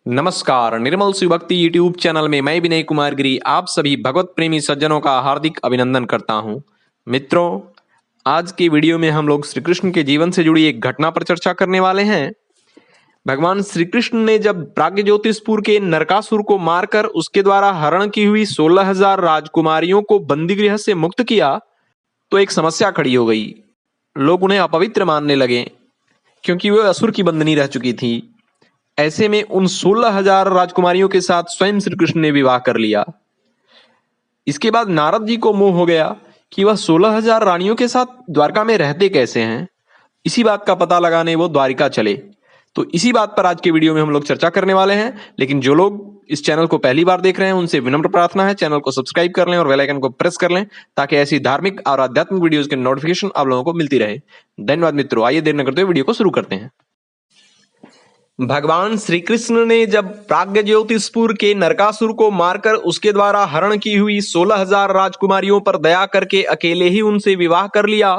नमस्कार, निर्मल शिव भक्ति YouTube channel में मैं विनय कुमार गिरी आप सभी भगवत प्रेमी सज्जनों का हार्दिक अभिनंदन करता हूं। मित्रों, आज की वीडियो में हम लोग श्री कृष्ण के जीवन से जुड़ी एक घटना पर चर्चा करने वाले हैं। भगवान श्री कृष्ण ने जब प्राग्ज्योतिषपुर के नरकासुर को मारकर उसके द्वारा हरण की हुई 16,000 राजकुमारियों को बंदी गृह से मुक्त किया तो एक समस्या खड़ी हो गई। लोग उन्हें अपवित्र मानने लगे क्योंकि वे असुर की बंदनी रह चुकी थी। ऐसे में उन 16,000 राजकुमारियों के साथ स्वयं श्री कृष्ण ने विवाह कर लिया। इसके बाद नारद जी को मोह हो गया कि वह 16,000 रानियों के साथ द्वारका में रहते कैसे हैं। इसी बात का पता लगाने वो द्वारिका चले। तो इसी बात पर आज के वीडियो में हम लोग चर्चा करने वाले हैं। लेकिन जो लोग इस चैनल को पहली बार देख रहे हैं उनसे विनम्र प्रार्थना है, चैनल को सब्सक्राइब कर लें और बेल आइकन को प्रेस कर लें ताकि ऐसी धार्मिक और आध्यात्मिक वीडियोस के नोटिफिकेशन आप लोगों को मिलती रहे। धन्यवाद मित्रों, आइए देर न करते हुए वीडियो को शुरू करते हैं। भगवान श्री कृष्ण ने जब प्राग्ज्योतिषपुर के नरकासुर को मारकर उसके द्वारा हरण की हुई 16,000 राजकुमारियों पर दया करके अकेले ही उनसे विवाह कर लिया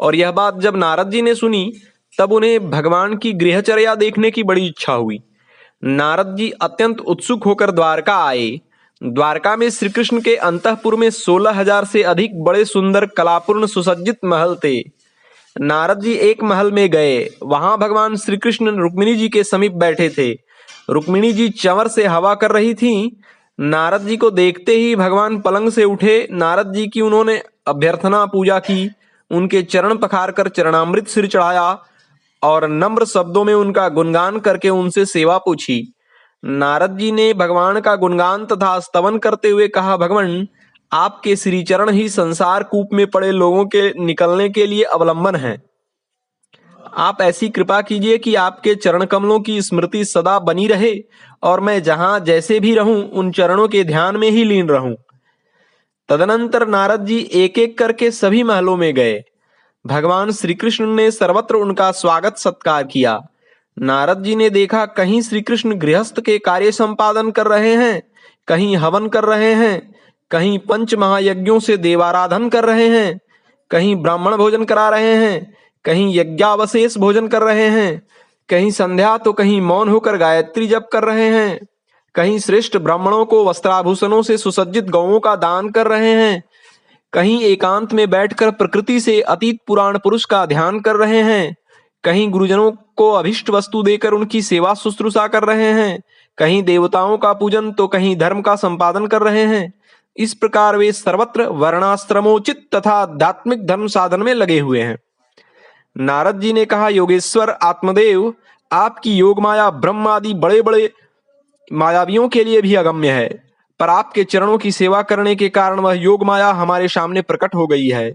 और यह बात जब नारद जी ने सुनी तब उन्हें भगवान की गृहचर्या देखने की बड़ी इच्छा हुई। नारद जी अत्यंत उत्सुक होकर द्वारका आए। द्वारका में श्री कृष्ण के अंतःपुर में 16,000 से अधिक बड़े सुंदर कलापूर्ण सुसज्जित महल थे। नारद जी एक महल में गए। वहां भगवान श्री कृष्ण रुक्मिणी जी के समीप बैठे थे। रुक्मिणी जी चंवर से हवा कर रही थीं। नारद जी को देखते ही भगवान पलंग से उठे। नारद जी की उन्होंने अभ्यर्थना पूजा की, उनके चरण पखार कर चरणामृत सिर चढ़ाया और नम्र शब्दों में उनका गुणगान करके उनसे सेवा पूछी। नारद जी ने भगवान का गुणगान तथा स्तवन करते हुए कहा, भगवान आपके श्री चरण ही संसार कूप में पड़े लोगों के निकलने के लिए अवलंबन है। आप ऐसी कृपा कीजिए कि आपके चरण कमलों की स्मृति सदा बनी रहे और मैं जहां जैसे भी रहूं उन चरणों के ध्यान में ही लीन रहूं। तदनंतर नारद जी एक एक करके सभी महलों में गए। भगवान श्री कृष्ण ने सर्वत्र उनका स्वागत सत्कार किया। नारद जी ने देखा कहीं श्री कृष्ण गृहस्थ के कार्य संपादन कर रहे हैं, कहीं हवन कर रहे हैं, कहीं पंच महायज्ञों से देवाराधन कर रहे हैं, कहीं ब्राह्मण भोजन करा रहे हैं, कहीं यज्ञावशेष भोजन कर रहे हैं, कहीं संध्या तो कहीं मौन होकर गायत्री जप कर रहे हैं, कहीं श्रेष्ठ ब्राह्मणों को वस्त्राभूषणों से सुसज्जित गौओं का दान कर रहे हैं, कहीं एकांत में बैठकर प्रकृति से अतीत पुराण पुरुष का ध्यान कर रहे हैं, कहीं गुरुजनों को अभिष्ट वस्तु देकर उनकी सेवा शुश्रूषा कर रहे हैं, कहीं देवताओं का पूजन तो कहीं धर्म का संपादन कर रहे हैं। इस प्रकार वे सर्वत्र वर्णाश्रमोचित तथा आध्यात्मिक धर्म साधन में लगे हुए हैं। नारद जी ने कहा, योगेश्वर आत्मदेव आपकी योग माया ब्रह्म आदि बड़े बड़े मायावियों के लिए भी अगम्य है, पर आपके चरणों की सेवा करने के कारण वह योग माया हमारे सामने प्रकट हो गई है।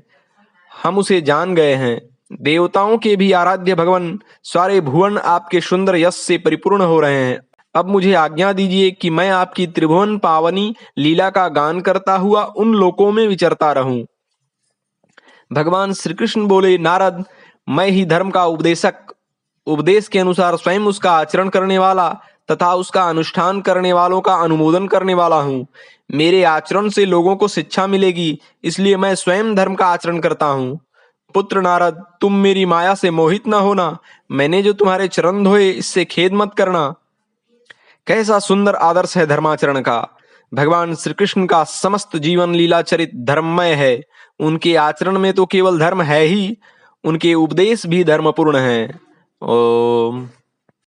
हम उसे जान गए हैं। देवताओं के भी आराध्य भगवान सारे भुवन आपके सुंदर यश से परिपूर्ण हो रहे हैं। अब मुझे आज्ञा दीजिए कि मैं आपकी त्रिभुवन पावनी लीला का गान करता हुआ उन लोकों में विचरता रहूं। भगवान श्री कृष्ण बोले, नारद मैं ही धर्म का उपदेशक, उपदेश के अनुसार स्वयं उसका आचरण करने वाला तथा उसका अनुष्ठान करने वालों का अनुमोदन करने वाला हूँ। मेरे आचरण से लोगों को शिक्षा मिलेगी, इसलिए मैं स्वयं धर्म का आचरण करता हूँ। पुत्र नारद, तुम मेरी माया से मोहित न होना। मैंने जो तुम्हारे चरण धोए इससे खेद मत करना। कैसा सुंदर आदर्श है धर्माचरण का। भगवान श्री कृष्ण का समस्त जीवन लीला चरित धर्ममय है। उनके आचरण में तो केवल धर्म है ही, उनके उपदेश भी धर्मपूर्ण हैं। ओम।